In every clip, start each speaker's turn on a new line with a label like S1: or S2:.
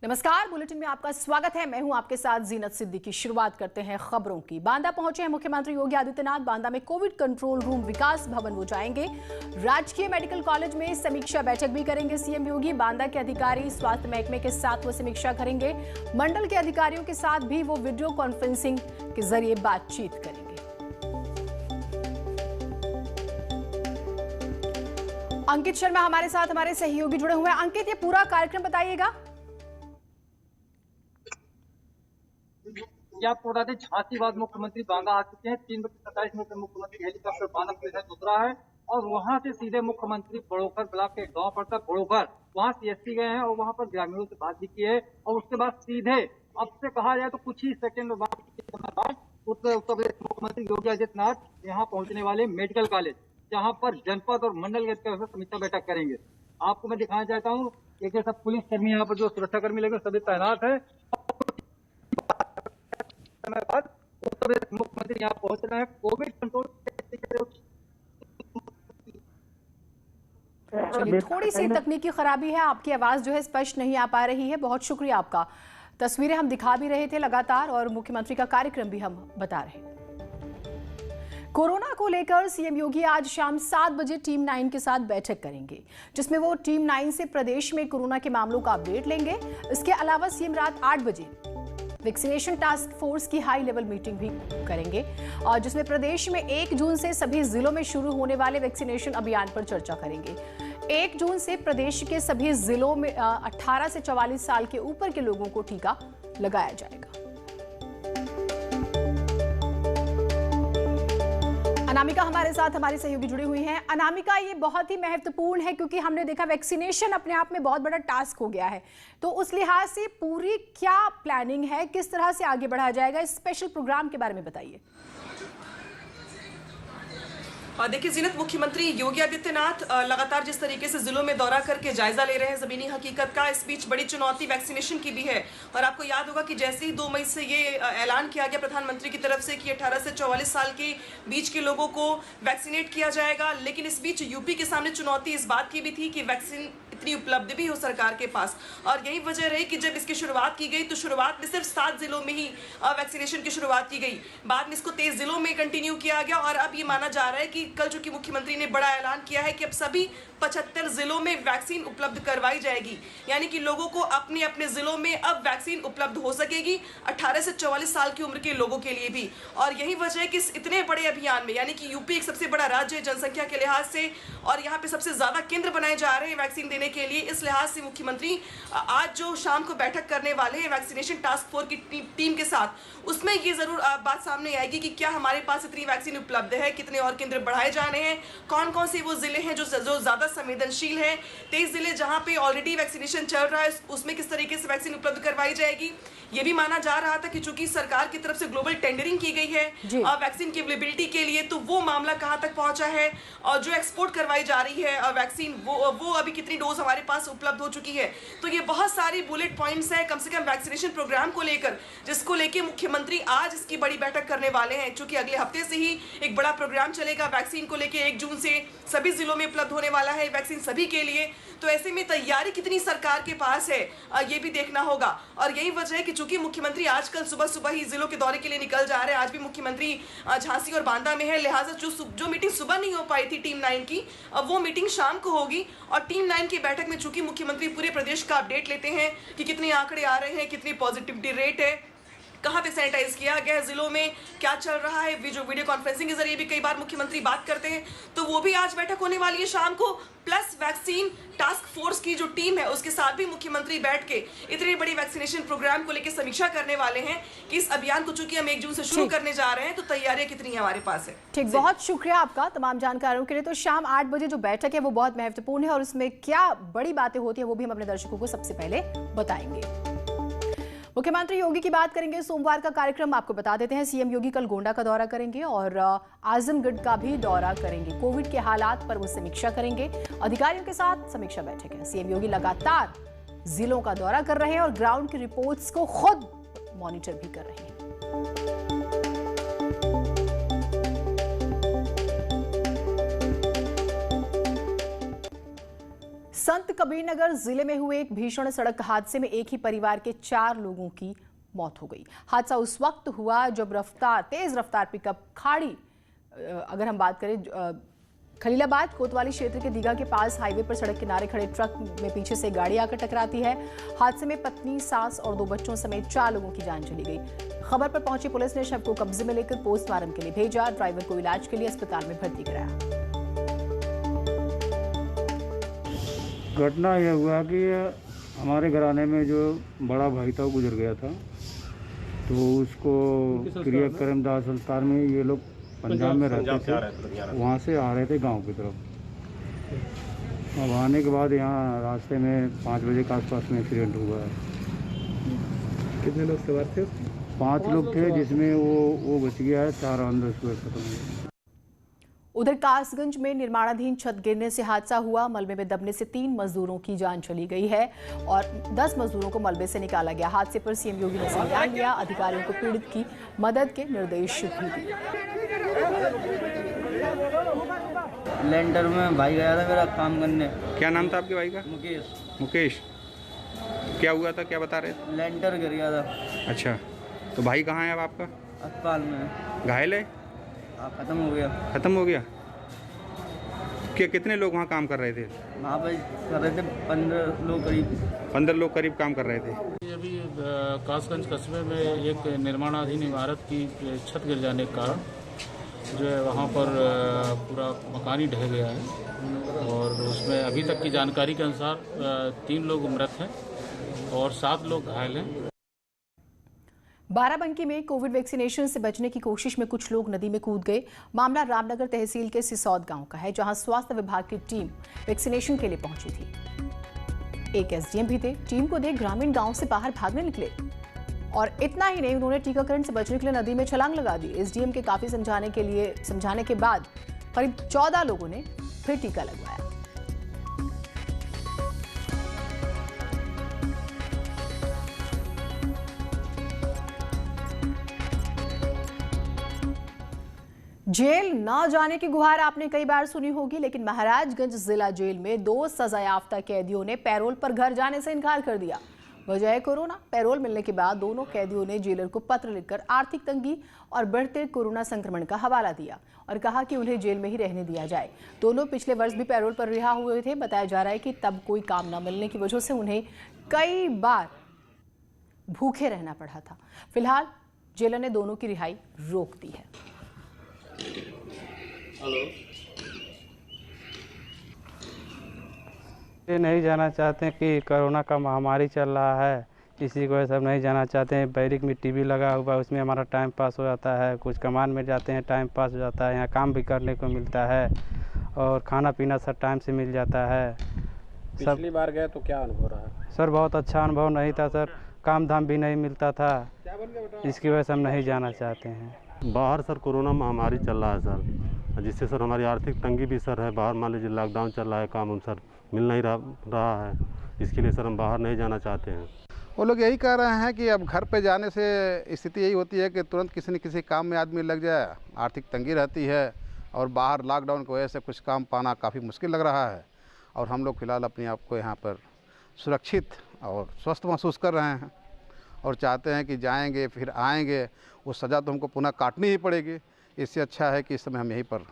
S1: नमस्कार, बुलेटिन में आपका स्वागत है। मैं हूं आपके साथ जीनत सिद्दीकी। शुरुआत करते हैं खबरों की। बांदा पहुंचे हैं मुख्यमंत्री योगी आदित्यनाथ। बांदा में कोविड कंट्रोल रूम, विकास भवन वो जाएंगे। राजकीय मेडिकल कॉलेज में समीक्षा बैठक भी करेंगे सीएम योगी। बांदा के अधिकारी स्वास्थ्य महकमे के साथ वो समीक्षा करेंगे। मंडल के अधिकारियों के साथ भी वो वीडियो कॉन्फ्रेंसिंग के जरिए बातचीत करेंगे। अंकित शर्मा हमारे साथ, हमारे सहयोगी जुड़े हुए हैं। अंकित, ये पूरा कार्यक्रम बताइएगा।
S2: क्या आपको बता दें, झांसी बाद मुख्यमंत्री बांदा आ चुके हैं। 3:27 मिनट में मुख्यमंत्री हेलीकॉप्टर बांदा पुलिस में उतरा है और वहां से सीधे मुख्यमंत्री बड़ोकर ब्लॉक के गांव पड़ता बड़ोकर, वहां सीएसपी गए हैं और वहां पर ग्रामीणों से बात भी की है। और उसके बाद सीधे, अब से कहा जाए तो कुछ ही सेकंड बाद उत्तर प्रदेश मुख्यमंत्री योगी आदित्यनाथ यहाँ पहुंचने वाले मेडिकल कॉलेज, जहाँ पर जनपद और मंडल के तरफ से समीक्षा बैठक करेंगे। आपको मैं दिखाना चाहता हूँ कि सब पुलिस कर्मी यहाँ पर जो सुरक्षा कर्मी लगे सभी तैनात है। बाद उत्तर प्रदेश मुख्यमंत्री यहाँ पहुंच रहे हैं। कोविड कंट्रोल
S1: थोड़ी सी तकनीकी खराबी है, आपकी आवाज जो है स्पष्ट नहीं आ पा रही है। बहुत शुक्रिया आपका। तस्वीरें हम दिखा भी रहे थे लगातार और मुख्यमंत्री का कार्यक्रम भी हम बता रहे हैं। कोरोना को लेकर सीएम योगी आज शाम 7 बजे टीम 9 के साथ बैठक करेंगे, जिसमें वो टीम 9 से प्रदेश में कोरोना के मामलों का अपडेट लेंगे। इसके अलावा सीएम रात 8 बजे वैक्सीनेशन टास्क फोर्स की हाई लेवल मीटिंग भी करेंगे और जिसमें प्रदेश में 1 जून से सभी जिलों में शुरू होने वाले वैक्सीनेशन अभियान पर चर्चा करेंगे। 1 जून से प्रदेश के सभी जिलों में 18 से 44 साल के ऊपर के लोगों को टीका लगाया जाएगा। अनामिका हमारे साथ, हमारी सहयोगी जुड़ी हुई हैं। अनामिका, ये बहुत ही महत्वपूर्ण है क्योंकि हमने देखा वैक्सीनेशन अपने आप में बहुत बड़ा टास्क हो गया है, तो उस लिहाज से पूरी क्या प्लानिंग है, किस तरह से आगे बढ़ाया जाएगा, इस स्पेशल प्रोग्राम के बारे में बताइए।
S3: देखिए जीनत, मुख्यमंत्री योगी आदित्यनाथ लगातार जिस तरीके से जिलों में दौरा करके जायजा ले रहे हैं जमीनी हकीकत का, इस बीच बड़ी चुनौती वैक्सीनेशन की भी है। और आपको याद होगा कि जैसे ही 2 मई से ये ऐलान किया गया प्रधानमंत्री की तरफ से कि 18 से 44 साल के बीच के लोगों को वैक्सीनेट किया जाएगा, लेकिन इस बीच यूपी के सामने चुनौती इस बात की भी थी कि वैक्सीन इतनी उपलब्ध भी हो सरकार के पास। और यही वजह रही कि जब इसकी शुरुआत की गई तो शुरुआत में सिर्फ 7 जिलों में ही वैक्सीनेशन की शुरुआत की गई। बाद में इसको 23 जिलों में कंटिन्यू किया गया और अब ये माना जा रहा है कि कल चूंकि मुख्यमंत्री ने बड़ा ऐलान किया है कि अब सभी 75 जिलों में वैक्सीन उपलब्ध करवाई जाएगी, यानी कि लोगों को अपने अपने जिलों में अब वैक्सीन उपलब्ध हो सकेगी 18 से 44 साल की उम्र के लोगों के लिए भी। और यही वजह है कि इस इतने बड़े अभियान में, यानी कि यूपी एक सबसे बड़ा राज्य है जनसंख्या के लिहाज से और यहाँ पे सबसे ज्यादा केंद्र बनाए जा रहे हैं वैक्सीन देने के लिए, इस लिहाज से मुख्यमंत्री आज जो शाम को बैठक करने वाले हैं वैक्सीनेशन टास्क फोर्स की टीम के साथ, उसमें ये जरूर बात सामने आएगी कि क्या हमारे पास इतनी वैक्सीन उपलब्ध है, कितने और केंद्र बढ़ाए जाने हैं, कौन कौन से वो जिले हैं जो ज्यादा संवेदनशील है, 23 जिले जहां पे ऑलरेडी वैक्सीनेशन चल रहा है उसमें किस तरीके से वैक्सीन उपलब्ध करवाई जाएगी। ये भी माना जा रहा था कि चूंकि सरकार की तरफ से ग्लोबल टेंडरिंग की गई है वैक्सीन की अवेलेबिलिटी के लिए, तो वो मामला कहां तक पहुंचा है और जो एक्सपोर्ट करवाई जा रही है वैक्सीन, वो अभी कितनी डोज हमारे पास उपलब्ध हो चुकी है। तो ये बहुत सारी बुलेट पॉइंट्स है कम से कम वैक्सीनेशन प्रोग्राम को लेकर, जिसको लेके मुख्यमंत्री आज इसकी बड़ी बैठक करने वाले हैं। चूंकि अगले हफ्ते से ही एक बड़ा प्रोग्राम चलेगा वैक्सीन को लेके, 1 जून से सभी जिलों में उपलब्ध होने वाला है वैक्सीन सभी के लिए। तो ऐसे में तैयारी कितनी सरकार के पास है ये भी देखना होगा। और यही वजह है कि चूंकि मुख्यमंत्री आजकल सुबह सुबह ही जिलों के दौरे के लिए निकल जा रहे हैं, आज भी मुख्यमंत्री झांसी और बांदा में है, लिहाजा जो मीटिंग सुबह नहीं हो पाई थी टीम 9 की, अब वो मीटिंग शाम को होगी। और टीम 9 की बैठक में चूंकि मुख्यमंत्री पूरे प्रदेश का अपडेट लेते हैं कि कितने आंकड़े आ रहे हैं, कितनी पॉजिटिविटी रेट है, कहाँ पे सैनिटाइज किया गया है, जिलों में क्या चल रहा है, जो वीडियो कॉन्फ्रेंसिंग के जरिए भी कई बार मुख्यमंत्री बात करते हैं, तो वो भी आज बैठक होने वाली है शाम को। प्लस वैक्सीन टास्क फोर्स की जो टीम है उसके साथ भी मुख्यमंत्री बैठ के इतनी बड़ी वैक्सीनेशन प्रोग्राम को लेकर समीक्षा करने वाले हैं कि इस अभियान को चूंकि हम 1 जून से शुरू करने जा रहे हैं तो तैयारियां कितनी हमारे पास है।
S1: ठीक, बहुत शुक्रिया आपका तमाम जानकारियों के लिए। तो शाम 8 बजे जो बैठक है वो बहुत महत्वपूर्ण है और उसमें क्या बड़ी बातें होती है वो भी हम अपने दर्शकों को सबसे पहले बताएंगे। मुख्यमंत्री योगी की बात करेंगे। सोमवार का कार्यक्रम आपको बता देते हैं। सीएम योगी कल गोंडा का दौरा करेंगे और आजमगढ़ का भी दौरा करेंगे। कोविड के हालात पर वो समीक्षा करेंगे। अधिकारियों के साथ समीक्षा बैठक है। सीएम योगी लगातार जिलों का दौरा कर रहे हैं और ग्राउंड की रिपोर्ट्स को खुद मॉनिटर भी कर रहे हैं। संत कबीरनगर जिले में हुए एक भीषण सड़क हादसे में एक ही परिवार के 4 लोगों की मौत हो गई। हादसा उस वक्त हुआ जब तेज रफ्तार पिकअप खाड़ी, अगर हम बात करें खलीलाबाद कोतवाली क्षेत्र के दीघा के पास हाईवे पर सड़क किनारे खड़े ट्रक में पीछे से गाड़ी आकर टकराती है। हादसे में पत्नी, सास और 2 बच्चों समेत 4 लोगों की जान चली गई। खबर पर पहुंची पुलिस ने शव को कब्जे में लेकर पोस्टमार्टम के लिए भेजा। ड्राइवर को इलाज के लिए अस्पताल में भर्ती कराया।
S4: घटना यह हुआ कि हमारे घराने में जो बड़ा भाई था वो गुजर गया था, तो उसको क्रियाक्रम दाह संस्कार में ये लोग पंजाब में रहते थे, वहाँ से आ रहे थे गांव की तरफ। अब आने के बाद यहाँ रास्ते में 5 बजे के आसपास में एक्सीडेंट हुआ है।
S5: कितने लोग सवार थे?
S4: 5 लोग थे, जिसमें वो बच गया है, 4 अंदर उसको खत्म हो गया।
S1: उधर कासगंज में निर्माणाधीन छत गिरने से हादसा हुआ। मलबे में दबने से 3 मजदूरों की जान चली गई है और 10 मजदूरों को मलबे से निकाला गया। हादसे पर सीएम योगी ने संज्ञान लिया। अधिकारियों को पीड़ित की मदद के निर्देश भी दिए।
S6: लैंडर में भाई गया था मेरा काम करने।
S5: क्या नाम था आपके भाई का? मुकेश। क्या हुआ था, क्या बता रहे थे?
S6: लैंडर गिर गया था।
S5: अच्छा, तो भाई कहाँ है अब आपका?
S6: अस्पताल में।
S5: घायल है?
S6: खत्म हो गया।
S5: खत्म हो गया? क्या कितने लोग वहाँ काम कर रहे थे?
S6: वहाँ पे कर रहे थे 15 लोग करीब।
S5: 15 लोग करीब काम कर रहे थे।
S7: अभी कासगंज कस्बे में एक निर्माणाधीन इमारत की छत गिर जाने के कारण जो है वहाँ पर पूरा मकान ही ढह गया है और उसमें अभी तक की जानकारी के अनुसार 3 लोग मृत हैं और 7 लोग घायल हैं।
S1: बाराबंकी में कोविड वैक्सीनेशन से बचने की कोशिश में कुछ लोग नदी में कूद गए। मामला रामनगर तहसील के सिसौद गांव का है, जहां स्वास्थ्य विभाग की टीम वैक्सीनेशन के लिए पहुंची थी। एक एसडीएम भी थे। टीम को देख ग्रामीण गांव से बाहर भागने निकले और इतना ही नहीं, उन्होंने टीकाकरण से बचने के लिए नदी में छलांग लगा दी। एसडीएम के काफी समझाने के बाद करीब 14 लोगों ने फिर टीका लगवाया। जेल न जाने की गुहार आपने कई बार सुनी होगी, लेकिन महाराजगंज जिला जेल में 2 सजायाफ्ता कैदियों ने पैरोल पर घर जाने से इनकार कर दिया। वजह है कोरोना। पैरोल मिलने के बाद दोनों कैदियों ने जेलर को पत्र लिखकर आर्थिक तंगी और बढ़ते कोरोना संक्रमण का हवाला दिया और कहा कि उन्हें जेल में ही रहने दिया जाए। दोनों पिछले वर्ष भी पैरोल पर रिहा हुए थे। बताया जा रहा है कि तब कोई काम न मिलने की वजह से उन्हें कई बार भूखे रहना पड़ा था। फिलहाल जेलर ने दोनों की रिहाई रोक दी है।
S8: ये नहीं जाना चाहते हैं कि कोरोना का महामारी चल रहा है, इसी को सब नहीं जाना चाहते हैं। बैरिक में टीवी लगा हुआ, उसमें हमारा टाइम पास हो जाता है। कुछ कमान में जाते हैं, टाइम पास हो जाता है। यहाँ काम भी करने को मिलता है और खाना पीना सब टाइम से मिल जाता है।
S5: पिछली बार गए तो क्या अनुभव रहा?
S8: सर बहुत अच्छा अनुभव नहीं था सर, काम धाम भी नहीं मिलता था, इसकी वजह से हम नहीं जाना चाहते हैं।
S9: बाहर सर कोरोना महामारी चल रहा है सर, जिससे सर हमारी आर्थिक तंगी भी सर है। बाहर मान लीजिए लॉकडाउन चल रहा है, काम सर मिल नहीं रहा है, इसके लिए सर हम बाहर नहीं जाना चाहते हैं।
S10: वो लोग यही कह रहे हैं कि अब घर पे जाने से स्थिति यही होती है कि तुरंत किसी न किसी काम में आदमी लग जाए, आर्थिक तंगी रहती है और बाहर लॉकडाउन की वजह से कुछ काम पाना काफ़ी मुश्किल लग रहा है। और हम लोग फिलहाल अपने आप को यहाँ पर सुरक्षित और स्वस्थ महसूस कर रहे हैं और चाहते हैं कि जाएंगे फिर आएंगे, वो सज़ा तो हमको पुनः काटनी ही पड़ेगी। इससे अच्छा है कि इस समय हम यहीं पर।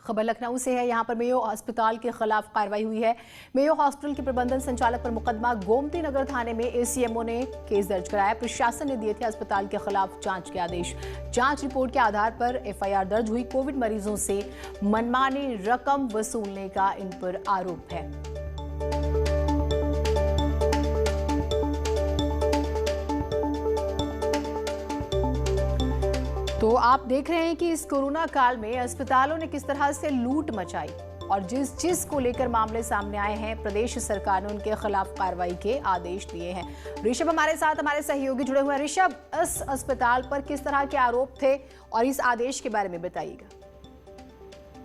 S1: खबर लखनऊ से है। यहां पर मेयो अस्पताल के खिलाफ कार्रवाई हुई है। मेयो हॉस्पिटल के प्रबंधन संचालक पर मुकदमा। गोमती नगर थाने में एसीएमओ ने केस दर्ज कराया। प्रशासन ने दिए थे अस्पताल के खिलाफ जांच के आदेश। जांच रिपोर्ट के आधार पर एफआईआर दर्ज हुई। कोविड मरीजों से मनमानी रकम वसूलने का इन पर आरोप है। तो आप देख रहे हैं कि इस कोरोना काल में अस्पतालों ने किस तरह से लूट मचाई और जिस चीज को लेकर मामले सामने आए हैं, प्रदेश सरकार ने उनके खिलाफ कार्रवाई के आदेश दिए हैं। ऋषभ हमारे साथ, हमारे सहयोगी जुड़े हुए हैं। ऋषभ, इस अस्पताल पर किस तरह के आरोप थे और इस आदेश के बारे में बताइएगा।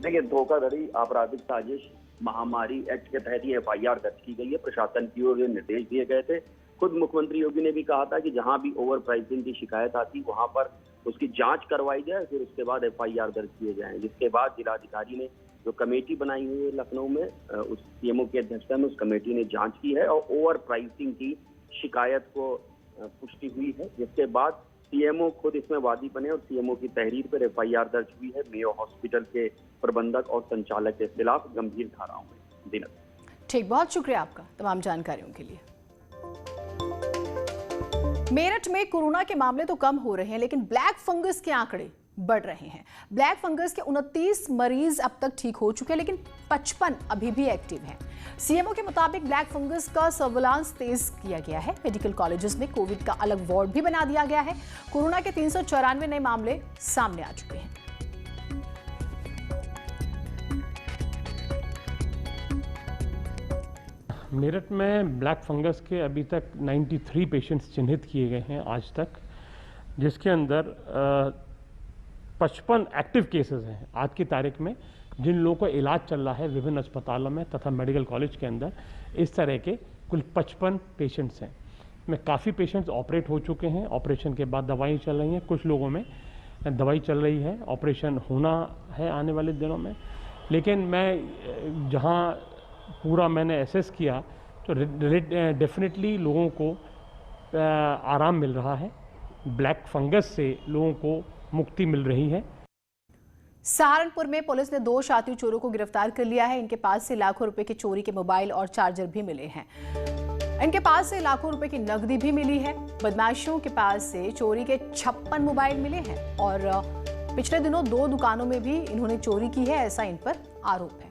S11: देखिए, धोखाधड़ी, आपराधिक साजिश, महामारी एक्ट के तहत ये एफआईआर दर्ज की गई है। प्रशासन की ओर से निर्देश दिए गए थे। खुद मुख्यमंत्री योगी ने भी कहा था कि जहां भी ओवर प्राइसिंग की शिकायत आती वहां पर उसकी जांच करवाई जाए, फिर उसके बाद एफआईआर दर्ज किए जाएं। जिसके बाद जिलाधिकारी ने जो कमेटी बनाई हुई है लखनऊ में, उस सीएमओ की अध्यक्षता में उस कमेटी ने जांच की है और ओवर प्राइसिंग की शिकायत को पुष्टि हुई है, जिसके बाद सीएमओ खुद इसमें वादी बने और सीएमओ की तहरीर पर एफआईआर दर्ज हुई है मेयो हॉस्पिटल के प्रबंधक और संचालक के खिलाफ गंभीर धाराओं में। दिनक,
S1: ठीक, बहुत शुक्रिया आपका तमाम जानकारियों के लिए। मेरठ में कोरोना के मामले तो कम हो रहे हैं, लेकिन ब्लैक फंगस के आंकड़े बढ़ रहे हैं। ब्लैक फंगस के 29 मरीज अब तक ठीक हो चुके हैं, लेकिन 55 अभी भी एक्टिव हैं। सीएमओ के मुताबिक ब्लैक फंगस का सर्विलांस तेज किया गया है। मेडिकल कॉलेजेस में कोविड का अलग वार्ड भी बना दिया गया है। कोरोना के 394 नए मामले सामने आ चुके हैं।
S12: मेरठ में ब्लैक फंगस के अभी तक 93 पेशेंट्स चिन्हित किए गए हैं आज तक, जिसके अंदर 55 एक्टिव केसेस हैं आज की तारीख में, जिन लोगों को इलाज चल रहा है विभिन्न अस्पतालों में तथा मेडिकल कॉलेज के अंदर। इस तरह के कुल 55 पेशेंट्स हैं। में काफ़ी पेशेंट्स ऑपरेट हो चुके हैं, ऑपरेशन के बाद दवाई चल रही हैं, कुछ लोगों में दवाई चल रही है, ऑपरेशन होना है आने वाले दिनों में। लेकिन मैं जहां पूरा मैंने एसेस किया तो डेफिनेटली लोगों को आराम मिल रहा है, ब्लैक फंगस से लोगों को मुक्ति मिल रही है।
S1: सहारनपुर में पुलिस ने 2 शातिर चोरों को गिरफ्तार कर लिया है। इनके पास से लाखों रुपए के चोरी के मोबाइल और चार्जर भी मिले हैं। इनके पास से लाखों रुपए की नकदी भी मिली है। बदमाशों के पास से चोरी के 56 मोबाइल मिले हैं और पिछले दिनों 2 दुकानों में भी इन्होंने चोरी की है, ऐसा इन पर आरोप है।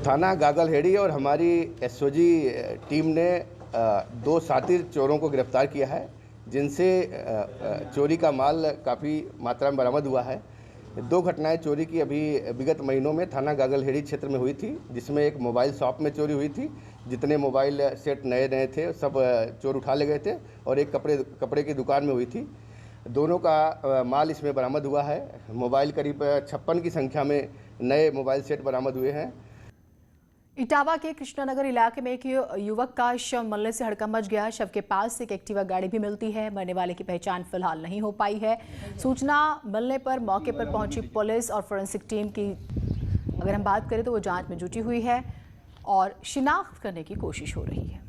S13: थाना गागलहेड़ी और हमारी एसओजी टीम ने 2 शातिर चोरों को गिरफ्तार किया है, जिनसे चोरी का माल काफ़ी मात्रा में बरामद हुआ है। 2 घटनाएं चोरी की अभी विगत महीनों में थाना गागलहेड़ी क्षेत्र में हुई थी, जिसमें एक मोबाइल शॉप में चोरी हुई थी। जितने मोबाइल सेट नए थे सब चोर उठा ले गए थे और एक कपड़े की दुकान में हुई थी। दोनों का माल इसमें बरामद हुआ है। मोबाइल करीब 56 की संख्या में नए मोबाइल सेट बरामद हुए हैं।
S1: इटावा के कृष्णानगर इलाके में एक युवक का शव मिलने से हड़कंप मच गया। शव के पास से एक एक्टिवा गाड़ी भी मिलती है। मरने वाले की पहचान फिलहाल नहीं हो पाई है। सूचना मिलने पर मौके पर पहुंची पुलिस और फोरेंसिक टीम की अगर हम बात करें तो वो जांच में जुटी हुई है और शिनाख्त करने की कोशिश हो रही है।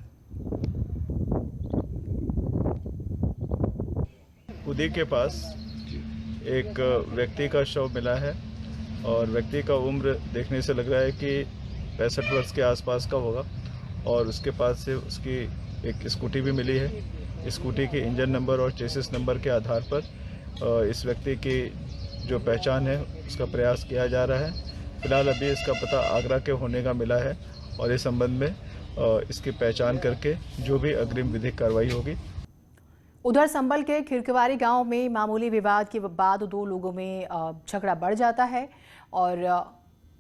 S14: उदी के पास एक व्यक्ति का शव मिला है और व्यक्ति का उम्र देखने से लग रहा है कि 65 वर्ष के आसपास का होगा और उसके पास से उसकी एक स्कूटी भी मिली है। स्कूटी के इंजन नंबर और चेसिस नंबर के आधार पर इस व्यक्ति की जो पहचान है उसका प्रयास किया जा रहा है। फिलहाल अभी इसका पता आगरा के होने का मिला है और इस संबंध में इसकी पहचान करके जो भी अग्रिम विधिक कार्रवाई होगी।
S1: उधर संभल के खिरकवारी गांव में मामूली विवाद के बाद 2 लोगों में झगड़ा बढ़ जाता है और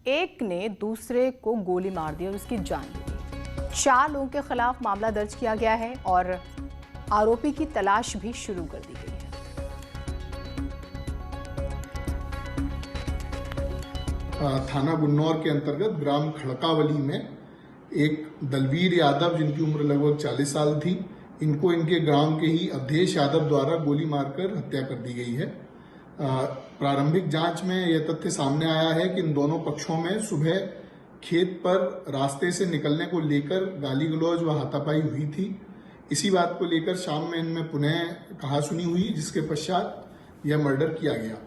S1: एक ने दूसरे को गोली मार दी और उसकी जान ले ली। 4 लोगों के खिलाफ मामला दर्ज किया गया है और आरोपी की तलाश भी शुरू कर दी गई
S15: है। थाना गुन्नौर के अंतर्गत ग्राम खड़कावली में एक दलवीर यादव, जिनकी उम्र लगभग 40 साल थी, इनको इनके ग्राम के ही अवधेश यादव द्वारा गोली मारकर हत्या कर दी गई है। प्रारंभिक जांच में यह तथ्य सामने आया है कि इन दोनों पक्षों में सुबह खेत पर रास्ते से निकलने को लेकर गाली गलौज व हाथापाई हुई थी। इसी बात को लेकर शाम में इनमें पुनः कहासुनी हुई, जिसके पश्चात यह मर्डर किया गया।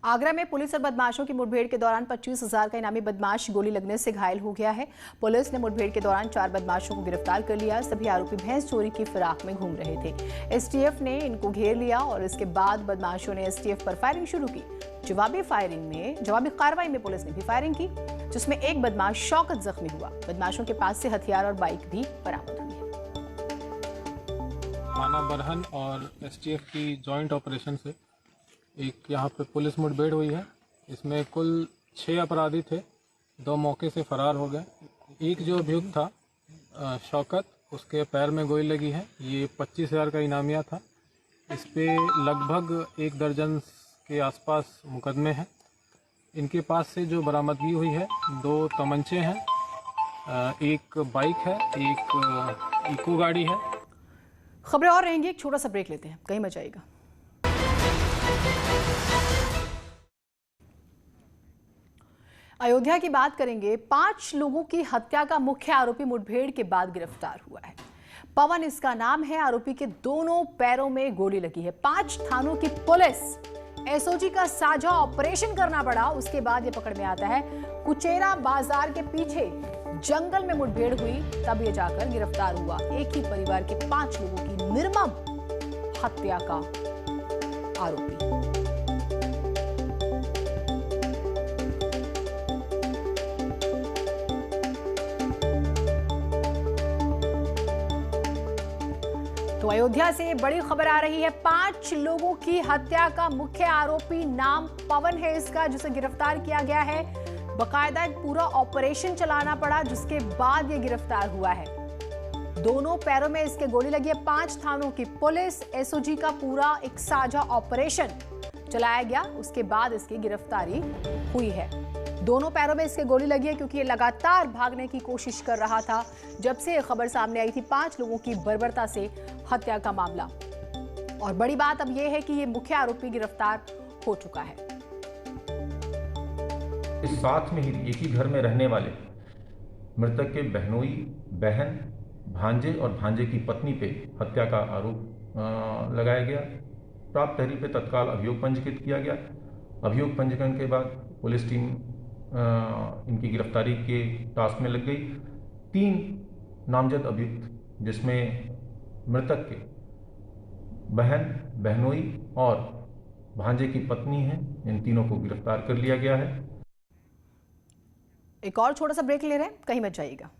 S1: आगरा में पुलिस और बदमाशों की मुठभेड़ के दौरान 25,000 का इनामी बदमाश गोली लगने से घायल हो गया है। पुलिस ने मुठभेड़ के दौरान 4 बदमाशों को गिरफ्तार कर लिया। सभी आरोपी भैंस चोरी की फिराक में घूम रहे थे। एसटीएफ ने इनको घेर लिया और इसके बाद बदमाशों ने एसटीएफ पर फायरिंग शुरू की। जवाबी कार्रवाई में पुलिस ने भी फायरिंग की, जिसमें एक बदमाश शौकत जख्मी हुआ। बदमाशों के पास से हथियार और बाइक भी बरामद हुई है।
S16: थाना बरहन और एसटीएफ की जॉइंट ऑपरेशन से एक यहाँ पे पुलिस मुठभेड़ हुई है। इसमें कुल 6 अपराधी थे, 2 मौके से फरार हो गए। एक जो अभियुक्त था शौकत, उसके पैर में गोली लगी है। ये 25,000 का इनामिया था। इस पे लगभग 1 दर्जन के आसपास मुकदमे हैं। इनके पास से जो बरामदगी हुई है 2 तमंचे हैं, एक बाइक है, एक इको गाड़ी है।
S1: खबरें और रहेंगी, एक छोटा सा ब्रेक लेते हैं, कहीं मत जाइएगा। अयोध्या की बात करेंगे। 5 लोगों की हत्या का मुख्य आरोपी मुठभेड़ के बाद गिरफ्तार हुआ है। पवन इसका नाम है। आरोपी के दोनों पैरों में गोली लगी है। 5 थानों की पुलिस एसओजी का साझा ऑपरेशन करना पड़ा, उसके बाद ये पकड़ में आता है। कुचेरा बाजार के पीछे जंगल में मुठभेड़ हुई, तब ये जाकर गिरफ्तार हुआ। एक ही परिवार के 5 लोगों की निर्मम हत्या का आरोपी। तो अयोध्या से बड़ी खबर आ रही है। 5 लोगों की हत्या का मुख्य आरोपी नाम पवन है इसका, जिसे गिरफ्तार किया गया है। बकायदा एक पूरा ऑपरेशन चलाना पड़ा, जिसके बाद ये गिरफ्तार हुआ है। दोनों पैरों में इसके गोली लगी है। 5 थानों की पुलिस एसओजी का पूरा एक साझा ऑपरेशन चलाया गया, उसके बाद इसकी गिरफ्तारी हुई है। दोनों पैरों में इसके गोली लगी है क्योंकि ये लगातार भागने की कोशिश कर रहा था। जब से ये खबर सामने आई थी 5 लोगों की बर्बरता से हत्या का मामला, और बड़ी बात अब यह है कि ये मुख्य आरोपी गिरफ्तार हो चुका है।
S17: इस साथ में ही एक ही घर में रहने वाले मृतक के बहनोई, बहन, भांजे और भांजे की पत्नी पे हत्या का आरोप लगाया गया। प्राप्त तहरीर पे तत्काल अभियोग पंजीकृत किया गया। अभियोग पंजीकरण के बाद पुलिस टीम इनकी गिरफ्तारी के टास्क में लग गई। 3 नामजद अभियुक्त, जिसमें मृतक के बहन, बहनोई और भांजे की पत्नी हैं, इन तीनों को गिरफ्तार कर लिया गया है।
S1: एक और छोटा सा ब्रेक ले रहे हैं, कहीं मत जाइएगा।